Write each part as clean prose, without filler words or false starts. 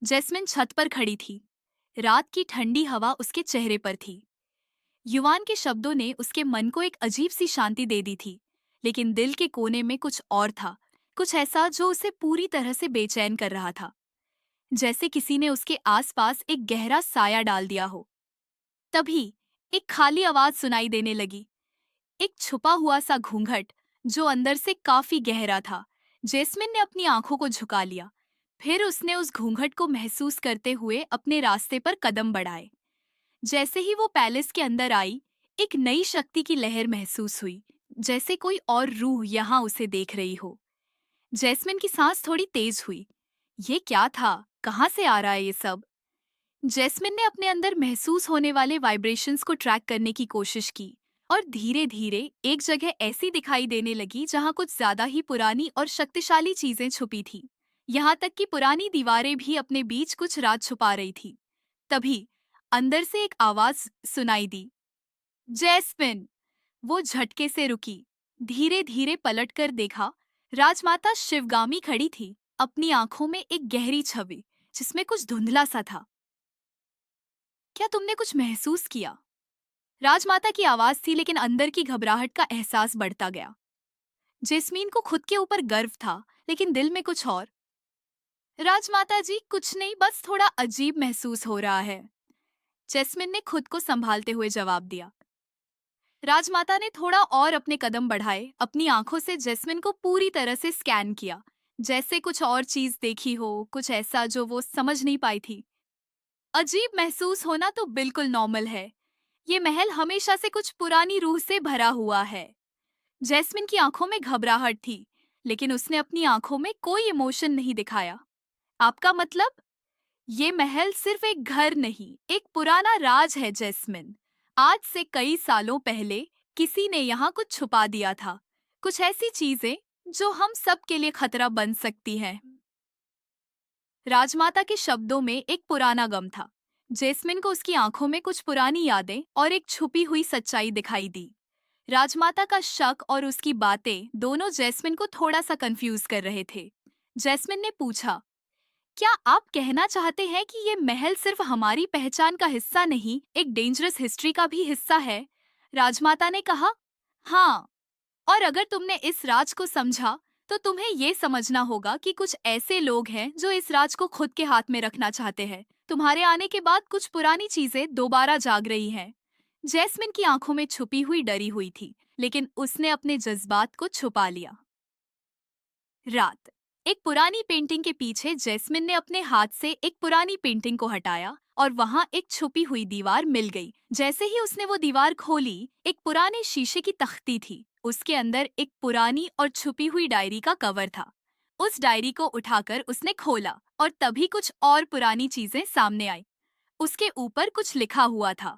Jasmine छत पर खड़ी थी। रात की ठंडी हवा उसके चेहरे पर थी। युवान के शब्दों ने उसके मन को एक अजीब सी शांति दे दी थी, लेकिन दिल के कोने में कुछ और था। कुछ ऐसा जो उसे पूरी तरह से बेचैन कर रहा था, जैसे किसी ने उसके आसपास एक गहरा साया डाल दिया हो। तभी एक खाली आवाज सुनाई देने लगी, एक छुपा हुआ सा घूंघट जो अंदर से काफी गहरा था। जैस्मिन ने अपनी आंखों को झुका लिया। फिर उसने उस घूंघट को महसूस करते हुए अपने रास्ते पर कदम बढ़ाए। जैसे ही वो पैलेस के अंदर आई, एक नई शक्ति की लहर महसूस हुई, जैसे कोई और रूह यहाँ उसे देख रही हो। जैस्मिन की सांस थोड़ी तेज हुई। ये क्या था? कहाँ से आ रहा है ये सब? जैस्मिन ने अपने अंदर महसूस होने वाले वाइब्रेशंस को ट्रैक करने की कोशिश की, और धीरे धीरे एक जगह ऐसी दिखाई देने लगी जहाँ कुछ ज्यादा ही पुरानी और शक्तिशाली चीजें छुपी थी। यहाँ तक कि पुरानी दीवारें भी अपने बीच कुछ राज छुपा रही थी। तभी अंदर से एक आवाज सुनाई दी, जैस्मिन। वो झटके से रुकी, धीरे धीरे पलटकर देखा। राजमाता शिवगामी खड़ी थी, अपनी आंखों में एक गहरी छवि जिसमें कुछ धुंधला सा था। क्या तुमने कुछ महसूस किया? राजमाता की आवाज थी, लेकिन अंदर की घबराहट का एहसास बढ़ता गया। जैस्मीन को खुद के ऊपर गर्व था, लेकिन दिल में कुछ और। राजमाता जी, कुछ नहीं, बस थोड़ा अजीब महसूस हो रहा है। जैस्मिन ने खुद को संभालते हुए जवाब दिया। राजमाता ने थोड़ा और अपने कदम बढ़ाए, अपनी आंखों से जैस्मिन को पूरी तरह से स्कैन किया, जैसे कुछ और चीज देखी हो, कुछ ऐसा जो वो समझ नहीं पाई थी। अजीब महसूस होना तो बिल्कुल नॉर्मल है। ये महल हमेशा से कुछ पुरानी रूह से भरा हुआ है। जैस्मिन की आंखों में घबराहट थी, लेकिन उसने अपनी आंखों में कोई इमोशन नहीं दिखाया। आपका मतलब? ये महल सिर्फ एक घर नहीं, एक पुराना राज है जैस्मिन। आज से कई सालों पहले किसी ने यहाँ कुछ छुपा दिया था, कुछ ऐसी चीजें जो हम सब के लिए खतरा बन सकती हैं। राजमाता के शब्दों में एक पुराना गम था। जैस्मिन को उसकी आंखों में कुछ पुरानी यादें और एक छुपी हुई सच्चाई दिखाई दी। राजमाता का शक और उसकी बातें दोनों जैस्मिन को थोड़ा सा कंफ्यूज कर रहे थे। जैस्मिन ने पूछा, क्या आप कहना चाहते हैं कि ये महल सिर्फ हमारी पहचान का हिस्सा नहीं, एक डेंजरस हिस्ट्री का भी हिस्सा है? राजमाता ने कहा, हाँ। और अगर तुमने इस राज को समझा, तो तुम्हें ये समझना होगा कि कुछ ऐसे लोग हैं जो इस राज को खुद के हाथ में रखना चाहते हैं। तुम्हारे आने के बाद कुछ पुरानी चीजें दोबारा जाग रही हैं। जैस्मिन की आंखों में छुपी हुई डरी हुई थी, लेकिन उसने अपने जज्बात को छुपा लिया। रात। एक पुरानी पेंटिंग के पीछे जैस्मिन ने अपने हाथ से एक पुरानी पेंटिंग को हटाया, और वहां एक छुपी हुई दीवार मिल गई। जैसे ही उसने वो दीवार खोली, एक पुराने शीशे की तख्ती थी। उसके अंदर एक पुरानी और छुपी हुई डायरी का कवर था। उस डायरी को उठाकर उसने खोला, और तभी कुछ और पुरानी चीजें सामने आई। उसके ऊपर कुछ लिखा हुआ था,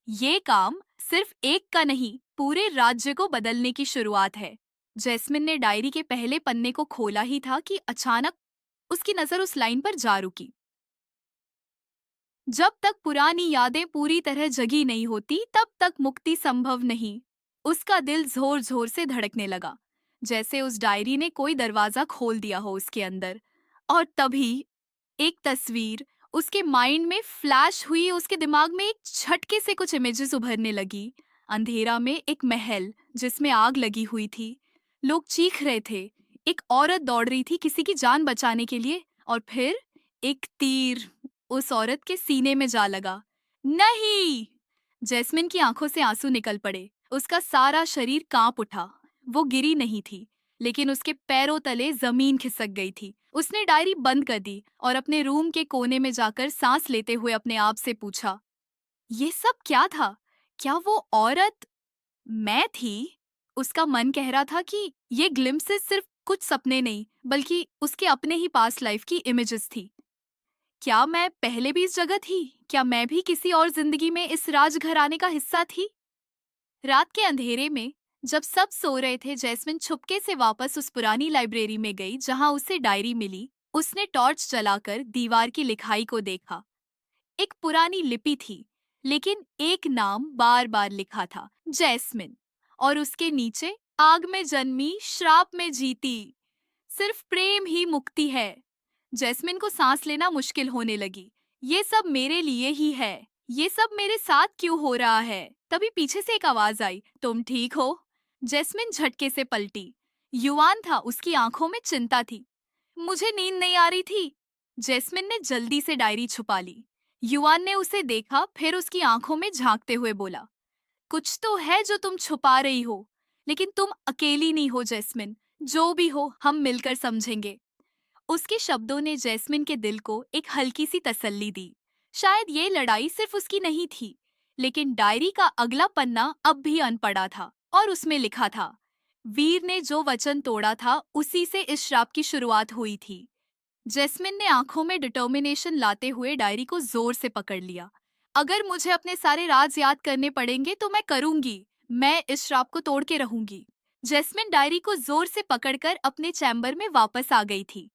ये काम सिर्फ एक का नहीं, पूरे राज्य को बदलने की शुरुआत है। जैस्मिन ने डायरी के पहले पन्ने को खोला ही था कि अचानक उसकी नजर उस लाइन पर जा रुकी, जब तक पुरानी यादें पूरी तरह जगी नहीं होती, तब तक मुक्ति संभव नहीं। उसका दिल जोर जोर से धड़कने लगा, जैसे उस डायरी ने कोई दरवाजा खोल दिया हो उसके अंदर। और तभी एक तस्वीर उसके माइंड में फ्लैश हुई। उसके दिमाग में एक झटके से कुछ इमेजेस उभरने लगी। अंधेरा में एक महल जिसमें आग लगी हुई थी, लोग चीख रहे थे, एक औरत दौड़ रही थी किसी की जान बचाने के लिए, और फिर एक तीर उस औरत के सीने में जा लगा। नहीं! जैस्मिन की आंखों से आंसू निकल पड़े, उसका सारा शरीर कांप उठा। वो गिरी नहीं थी, लेकिन उसके पैरों तले जमीन खिसक गई थी। उसने डायरी बंद कर दी और अपने रूम के कोने में जाकर सांस लेते हुए अपने आप से पूछा, ये सब क्या था? क्या वो औरत मैं थी? उसका मन कह रहा था कि ये ग्लिम्पसेस सिर्फ कुछ सपने नहीं, बल्कि उसके अपने ही पास्ट लाइफ की इमेजेस थी। क्या मैं पहले भी इस जगह थी? क्या मैं भी किसी और जिंदगी में इस राजघराने का हिस्सा थी? रात के अंधेरे में जब सब सो रहे थे, जैस्मिन चुपके से वापस उस पुरानी लाइब्रेरी में गई जहां उसे डायरी मिली। उसने टॉर्च जलाकर दीवार की लिखाई को देखा। एक पुरानी लिपि थी, लेकिन एक नाम बार बार लिखा था, जैस्मिन। और उसके नीचे, आग में जन्मी, श्राप में जीती, सिर्फ प्रेम ही मुक्ति है। जैस्मिन को सांस लेना मुश्किल होने लगी। ये सब मेरे लिए ही है। ये सब मेरे साथ क्यों हो रहा है? तभी पीछे से एक आवाज आई, तुम ठीक हो? जैस्मिन झटके से पलटी। युवान था, उसकी आंखों में चिंता थी। मुझे नींद नहीं आ रही थी। जैस्मिन ने जल्दी से डायरी छुपा ली। युवान ने उसे देखा, फिर उसकी आंखों में झांकते हुए बोला, कुछ तो है जो तुम छुपा रही हो, लेकिन तुम अकेली नहीं हो जैस्मिन। जो भी हो, हम मिलकर समझेंगे। उसके शब्दों ने जैस्मिन के दिल को एक हल्की सी तसल्ली दी। शायद ये लड़ाई सिर्फ उसकी नहीं थी, लेकिन डायरी का अगला पन्ना अब भी अनपढ़ा था और उसमें लिखा था, वीर ने जो वचन तोड़ा था उसी से इस श्राप की शुरुआत हुई थी। जैस्मिन ने आंखों में डिटर्मिनेशन लाते हुए डायरी को जोर से पकड़ लिया। अगर मुझे अपने सारे राज याद करने पड़ेंगे तो मैं करूंगी। मैं इस श्राप को तोड़ के रहूंगी। जैस्मिन डायरी को जोर से पकड़कर अपने चैम्बर में वापस आ गई थी।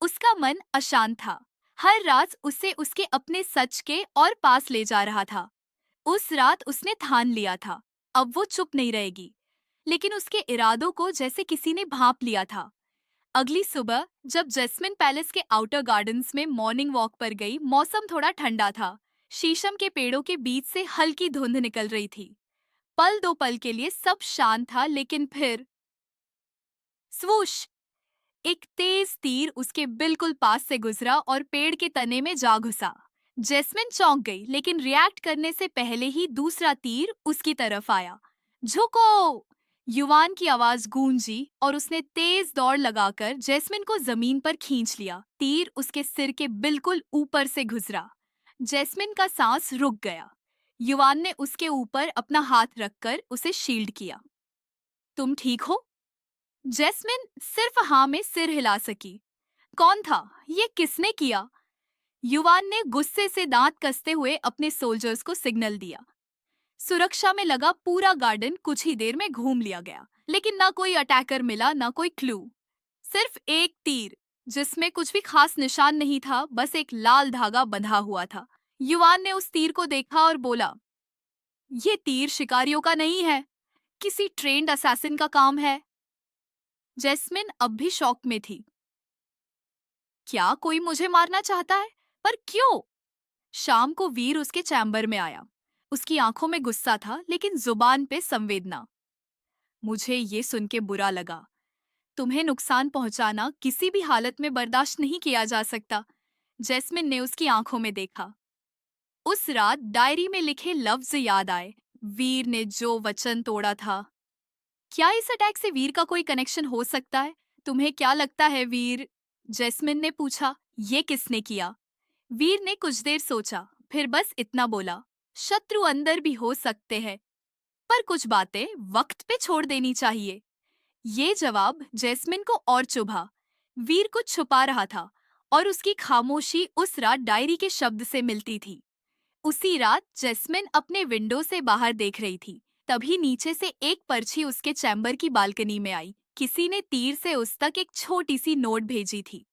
उसका मन अशांत था। हर रात उसे उसके अपने सच के और पास ले जा रहा था। उस रात उसने ठान लिया था, अब वो चुप नहीं रहेगी। लेकिन उसके इरादों को जैसे किसी ने भांप लिया था। अगली सुबह जब जैस्मिन पैलेस के आउटर गार्डन्स में मॉर्निंग वॉक पर गई, मौसम थोड़ा ठंडा था। शीशम के पेड़ों के बीच से हल्की धुंध निकल रही थी। पल दो पल के लिए सब शांत था, लेकिन फिर स्वूश! एक तेज तीर उसके बिल्कुल पास से गुजरा और पेड़ के तने में जा घुसा। जैस्मिन चौंक गई, लेकिन रिएक्ट करने से पहले ही दूसरा तीर उसकी तरफ आया। झुको! युवान की आवाज गूंजी और उसने तेज दौड़ लगाकर जैस्मिन को जमीन पर खींच लिया। तीर उसके सिर के बिल्कुल ऊपर से गुजरा। जैस्मिन का सांस रुक गया। युवान ने उसके ऊपर अपना हाथ रखकर उसे शील्ड किया। तुम ठीक हो? जैस्मिन सिर्फ हाँ में सिर हिला सकी। कौन था ये? किसने किया? युवान ने गुस्से से दांत कसते हुए अपने सोल्जर्स को सिग्नल दिया। सुरक्षा में लगा पूरा गार्डन कुछ ही देर में घूम लिया गया, लेकिन ना कोई अटैकर मिला, ना कोई क्लू। सिर्फ एक तीर जिसमें कुछ भी खास निशान नहीं था, बस एक लाल धागा बंधा हुआ था। युवान ने उस तीर को देखा और बोला, ये तीर शिकारियों का नहीं है, किसी ट्रेंड असैसिन का काम है। जैस्मिन अब भी शॉक में थी। क्या कोई मुझे मारना चाहता है? पर क्यों? शाम को वीर उसके चैम्बर में आया। उसकी आंखों में गुस्सा था, लेकिन जुबान पे संवेदना। मुझे ये सुन के बुरा लगा। तुम्हें नुकसान पहुंचाना किसी भी हालत में बर्दाश्त नहीं किया जा सकता। जैस्मिन ने उसकी आंखों में देखा। उस रात डायरी में लिखे लफ्ज याद आए, वीर ने जो वचन तोड़ा था। क्या इस अटैक से वीर का कोई कनेक्शन हो सकता है? तुम्हें क्या लगता है वीर? जैस्मिन ने पूछा। ये किसने किया? वीर ने कुछ देर सोचा, फिर बस इतना बोला, शत्रु अंदर भी हो सकते हैं, पर कुछ बातें वक्त पे छोड़ देनी चाहिए। ये जवाब जैस्मिन को और चुभा। वीर कुछ छुपा रहा था और उसकी खामोशी उस रात डायरी के शब्द से मिलती थी। उसी रात जैस्मिन अपने विंडो से बाहर देख रही थी। तभी नीचे से एक पर्ची उसके चैम्बर की बालकनी में आई। किसी ने तीर से उस तक एक छोटी सी नोट भेजी थी।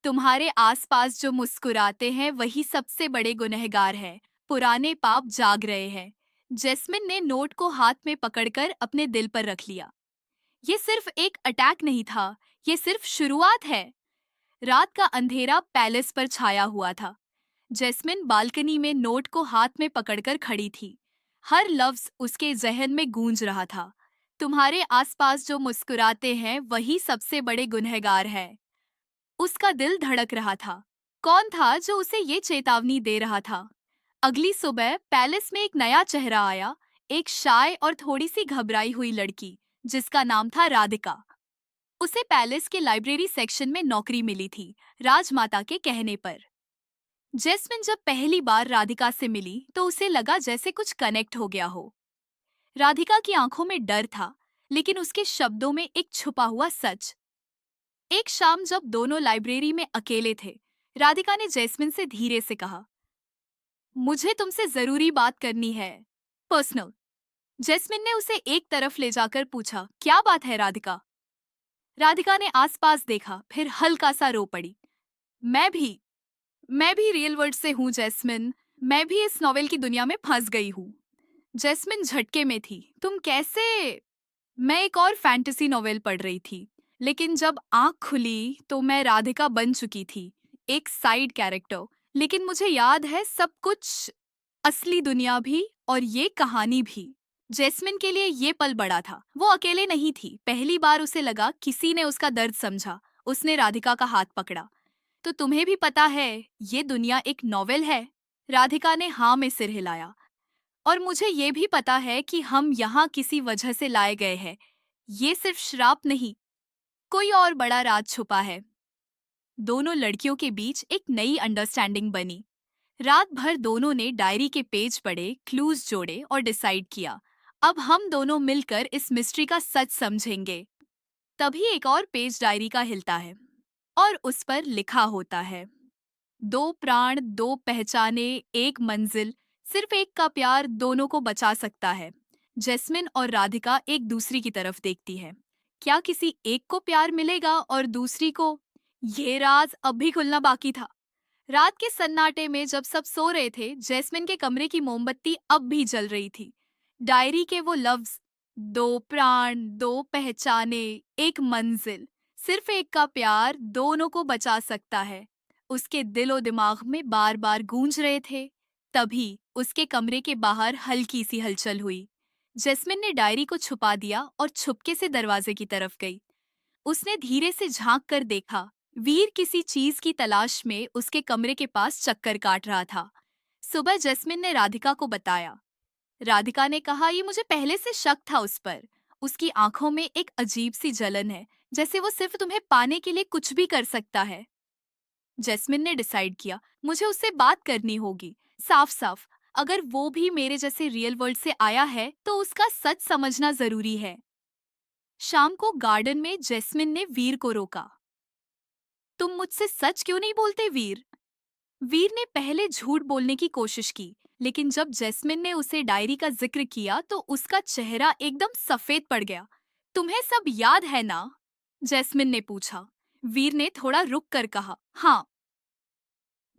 तुम्हारे आसपास जो मुस्कुराते हैं वही सबसे बड़े गुनहगार हैं। पुराने पाप जाग रहे हैं। जैस्मिन ने नोट को हाथ में पकड़कर अपने दिल पर रख लिया। ये सिर्फ एक अटैक नहीं था, ये सिर्फ शुरुआत है। रात का अंधेरा पैलेस पर छाया हुआ था। जैस्मिन बालकनी में नोट को हाथ में पकड़कर खड़ी थी। हर लफ्ज उसके जहन में गूंज रहा था। तुम्हारे आसपास जो मुस्कुराते हैं वही सबसे बड़े गुनहगार हैं। उसका दिल धड़क रहा था। कौन था जो उसे ये चेतावनी दे रहा था? अगली सुबह पैलेस में एक नया चेहरा आया, एक शाय और थोड़ी सी घबराई हुई लड़की, जिसका नाम था राधिका। उसे पैलेस के लाइब्रेरी सेक्शन में नौकरी मिली थी, राजमाता के कहने पर। जैस्मिन जब पहली बार राधिका से मिली तो उसे लगा जैसे कुछ कनेक्ट हो गया हो। राधिका की आंखों में डर था, लेकिन उसके शब्दों में एक छुपा हुआ सच। एक शाम जब दोनों लाइब्रेरी में अकेले थे, राधिका ने जैस्मिन से धीरे से कहा, मुझे तुमसे जरूरी बात करनी है, पर्सनल। जैस्मिन ने उसे एक तरफ ले जाकर पूछा, क्या बात है राधिका? राधिका ने आसपास देखा, फिर हल्का सा रो पड़ी। मैं भी मैं भी रियल वर्ल्ड से हूँ जैस्मिन। मैं भी इस नॉवेल की दुनिया में फंस गई हूँ। जैस्मिन झटके में थी। तुम कैसे? मैं एक और फैंटेसी नॉवेल पढ़ रही थी, लेकिन जब आंख खुली तो मैं राधिका बन चुकी थी। एक साइड कैरेक्टर, लेकिन मुझे याद है सब कुछ, असली दुनिया भी और ये कहानी भी। जैस्मिन के लिए ये पल बड़ा था। वो अकेले नहीं थी। पहली बार उसे लगा किसी ने उसका दर्द समझा। उसने राधिका का हाथ पकड़ा। तो तुम्हें भी पता है ये दुनिया एक नॉवेल है? राधिका ने हाँ में सिर हिलाया। और मुझे ये भी पता है कि हम यहाँ किसी वजह से लाए गए हैं। ये सिर्फ श्राप नहीं, कोई और बड़ा राज छुपा है। दोनों लड़कियों के बीच एक नई अंडरस्टैंडिंग बनी। रात भर दोनों ने डायरी के पेज पढ़े, क्लूज जोड़े और डिसाइड किया, अब हम दोनों मिलकर इस मिस्ट्री का सच समझेंगे। तभी एक और पेज डायरी का हिलता है और उस पर लिखा होता है, दो प्राण, दो पहचाने, एक मंजिल, सिर्फ एक का प्यार दोनों को बचा सकता है। जैस्मिन और राधिका एक दूसरी की तरफ देखती है। क्या किसी एक को प्यार मिलेगा और दूसरी को? ये राज अब भी खुलना बाकी था। रात के सन्नाटे में जब सब सो रहे थे, जैस्मिन के कमरे की मोमबत्ती अब भी जल रही थी। डायरी के वो लफ्ज, दो प्राण, दो पहचाने, एक मंजिल, सिर्फ एक का प्यार दोनों को बचा सकता है, उसके दिलो दिमाग में बार बार गूंज रहे थे। तभी उसके कमरे के बाहर हल्की सी हलचल हुई। जैस्मिन ने डायरी को छुपा दिया और छुपके से दरवाजे की तरफ गई। उसने धीरे से झांक कर देखा, वीर किसी चीज की तलाश में उसके कमरे के पास चक्कर काट रहा था। सुबह जैस्मिन ने राधिका को बताया। राधिका ने कहा, ये मुझे पहले से शक था उस पर। उसकी आंखों में एक अजीब सी जलन है, जैसे वो सिर्फ तुम्हें पाने के लिए कुछ भी कर सकता है। जैस्मिन ने डिसाइड किया, मुझे उससे बात करनी होगी, साफ साफ। अगर वो भी मेरे जैसे रियल वर्ल्ड से आया है तो उसका सच समझना जरूरी है। शाम को गार्डन में जैस्मिन ने वीर को रोका। तुम मुझसे सच क्यों नहीं बोलते वीर? वीर ने पहले झूठ बोलने की कोशिश की, लेकिन जब जैस्मिन ने उसे डायरी का जिक्र किया तो उसका चेहरा एकदम सफेद पड़ गया। तुम्हें सब याद है ना? जैस्मिन ने पूछा। वीर ने थोड़ा रुक कर कहा, हाँ,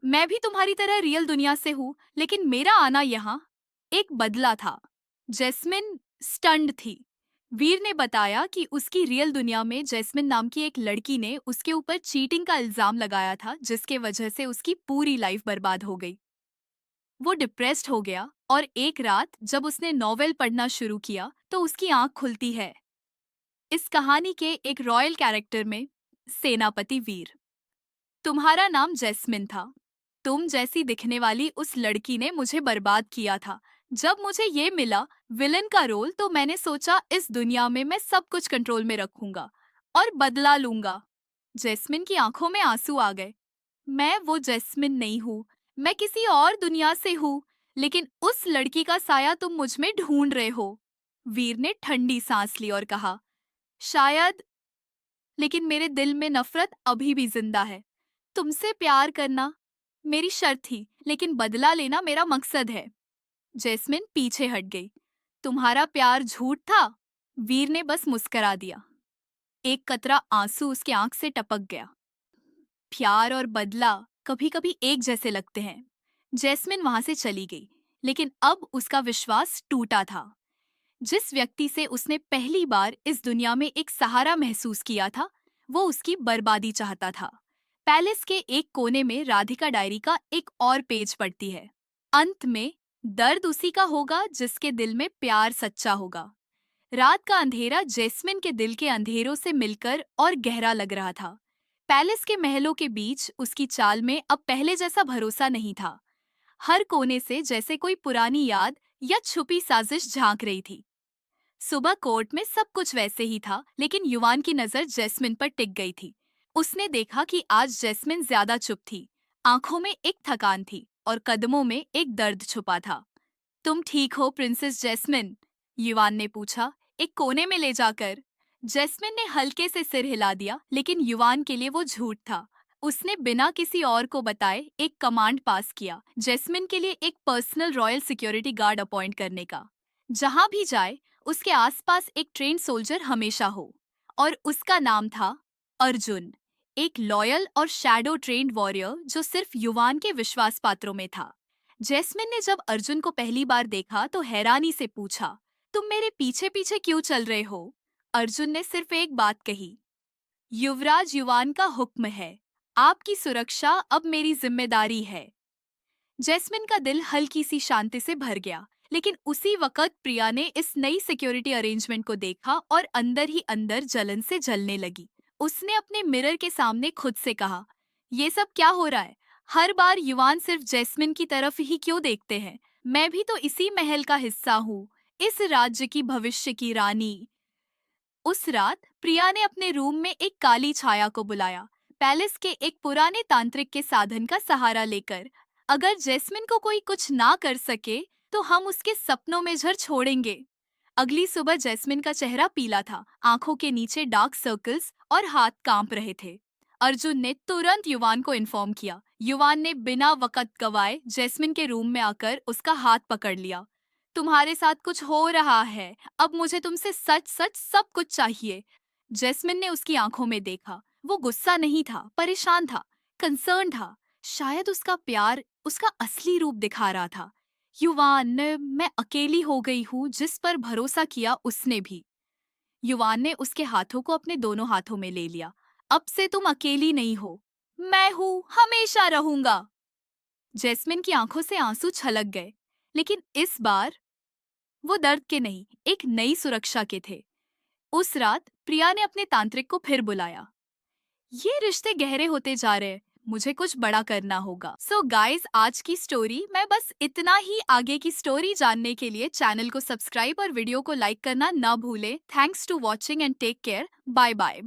मैं भी तुम्हारी तरह रियल दुनिया से हूँ, लेकिन मेरा आना यहाँ एक बदला था। जैस्मिन स्टन्ड थी। वीर ने बताया कि उसकी रियल दुनिया में जैस्मिन नाम की एक लड़की ने उसके ऊपर चीटिंग का इल्जाम लगाया था, जिसके वजह से उसकी पूरी लाइफ बर्बाद हो गई। वो डिप्रेस्ड हो गया और एक रात जब उसने नॉवेल पढ़ना शुरू किया तो उसकी आंख खुलती है। इस कहानी के एक रॉयल कैरेक्टर में सेनापति वीर। तुम्हारा नाम जैस्मिन था। तुम जैसी दिखने वाली उस लड़की ने मुझे बर्बाद किया था। जब मुझे ये मिला विलन का रोल, तो मैंने सोचा इस दुनिया में मैं सब कुछ कंट्रोल में रखूंगा और बदला लूंगा। जैस्मिन की आंखों में आंसू आ गए। मैं वो जैस्मिन नहीं हूँ, मैं किसी और दुनिया से हूँ, लेकिन उस लड़की का साया तुम मुझ में ढूंढ रहे हो। वीर ने ठंडी सांस ली और कहा, शायद, लेकिन मेरे दिल में नफरत अभी भी जिंदा है। तुमसे प्यार करना मेरी शर्त थी, लेकिन बदला लेना मेरा मकसद है। जैस्मिन पीछे हट गई। तुम्हारा प्यार झूठ था? वीर ने बस मुस्करा दिया। एक कतरा आंसू उसके आंख से टपक गया। प्यार और बदला कभी कभी एक जैसे लगते हैं। जैस्मिन वहां से चली गई, लेकिन अब उसका विश्वास टूटा था। जिस व्यक्ति से उसने पहली बार इस दुनिया में एक सहारा महसूस किया था, वो उसकी बर्बादी चाहता था। पैलेस के एक कोने में राधिका डायरी का एक और पेज पढ़ती है। अंत में दर्द उसी का होगा जिसके दिल में प्यार सच्चा होगा। रात का अंधेरा जैस्मिन के दिल के अंधेरों से मिलकर और गहरा लग रहा था। पैलेस के महलों के बीच उसकी चाल में अब पहले जैसा भरोसा नहीं था। हर कोने से जैसे कोई पुरानी याद या छुपी साजिश झांक रही थी। सुबह कोर्ट में सब कुछ वैसे ही था, लेकिन युवान की नजर जैस्मिन पर टिक गई थी। उसने देखा कि आज जैस्मिन ज्यादा चुप थी। आंखों में एक थकान थी और कदमों में एक दर्द छुपा था। तुम ठीक हो प्रिंसेस जैस्मिन? युवान ने पूछा, एक कोने में ले जाकर। जैस्मिन ने हल्के से सिर हिला दिया, लेकिन युवान के लिए वो झूठ था। उसने बिना किसी और को बताए एक कमांड पास किया, जैस्मिन के लिए एक personal royal security guard appoint करने का। जहां भी जाए उसके आसपास एक ट्रेन सोल्जर हमेशा हो। और उसका नाम था अर्जुन, एक लॉयल और शैडो ट्रेन्ड वॉरियर जो सिर्फ युवान के विश्वास पात्रों में था। जैस्मिन ने जब अर्जुन को पहली बार देखा तो हैरानी से पूछा, तुम मेरे पीछे पीछे क्यों चल रहे हो? अर्जुन ने सिर्फ एक बात कही, युवराज युवान का हुक्म है, आपकी सुरक्षा अब मेरी जिम्मेदारी है। जैस्मिन का दिल हल्की सी शांति से भर गया, लेकिन उसी वक्त प्रिया ने इस नई सिक्योरिटी अरेंजमेंट को देखा और अंदर ही अंदर जलन से जलने लगी। उसने अपने मिरर के सामने खुद से कहा, ये सब क्या हो रहा है? हर बार युवान सिर्फ जैस्मिन की तरफ ही क्यों देखते हैं? मैं भी तो इसी महल का हिस्सा हूँ, इस राज्य की भविष्य की रानी। उस रात प्रिया ने अपने रूम में एक काली छाया को बुलाया, पैलेस के एक पुराने तांत्रिक के साधन का सहारा लेकर। अगर जैस्मिन को कोई कुछ ना कर सके तो हम उसके सपनों में झर छोड़ेंगे। अगली सुबह जैस्मिन का चेहरा पीला था, आंखों के नीचे डार्क सर्कल्स और हाथ कांप रहे थे। अर्जुन ने तुरंत युवान को इन्फॉर्म किया। युवान ने बिना वक्त गवाए जैस्मिन के रूम में आकर उसका हाथ पकड़ लिया। तुम्हारे साथ कुछ हो रहा है, अब मुझे तुमसे सच सच सब कुछ चाहिए। जैस्मिन ने उसकी आंखों में देखा। वो गुस्सा नहीं था, परेशान था, कंसर्न था। शायद उसका प्यार उसका असली रूप दिखा रहा था। युवान ने, मैं अकेली हो गई हूँ, जिस पर भरोसा किया उसने भी। युवान ने उसके हाथों को अपने दोनों हाथों में ले लिया। अब से तुम अकेली नहीं हो, मैं हूँ, हमेशा रहूंगा। जैस्मिन की आंखों से आंसू छलक गए, लेकिन इस बार वो दर्द के नहीं, एक नई सुरक्षा के थे। उस रात प्रिया ने अपने तांत्रिक को फिर बुलाया। ये रिश्ते गहरे होते जा रहे हैं, मुझे कुछ बड़ा करना होगा। सो गाइस, आज की स्टोरी मैं बस इतना ही। आगे की स्टोरी जानने के लिए चैनल को सब्सक्राइब और वीडियो को लाइक करना ना भूलें। Thanks to watching and take care. Bye bye.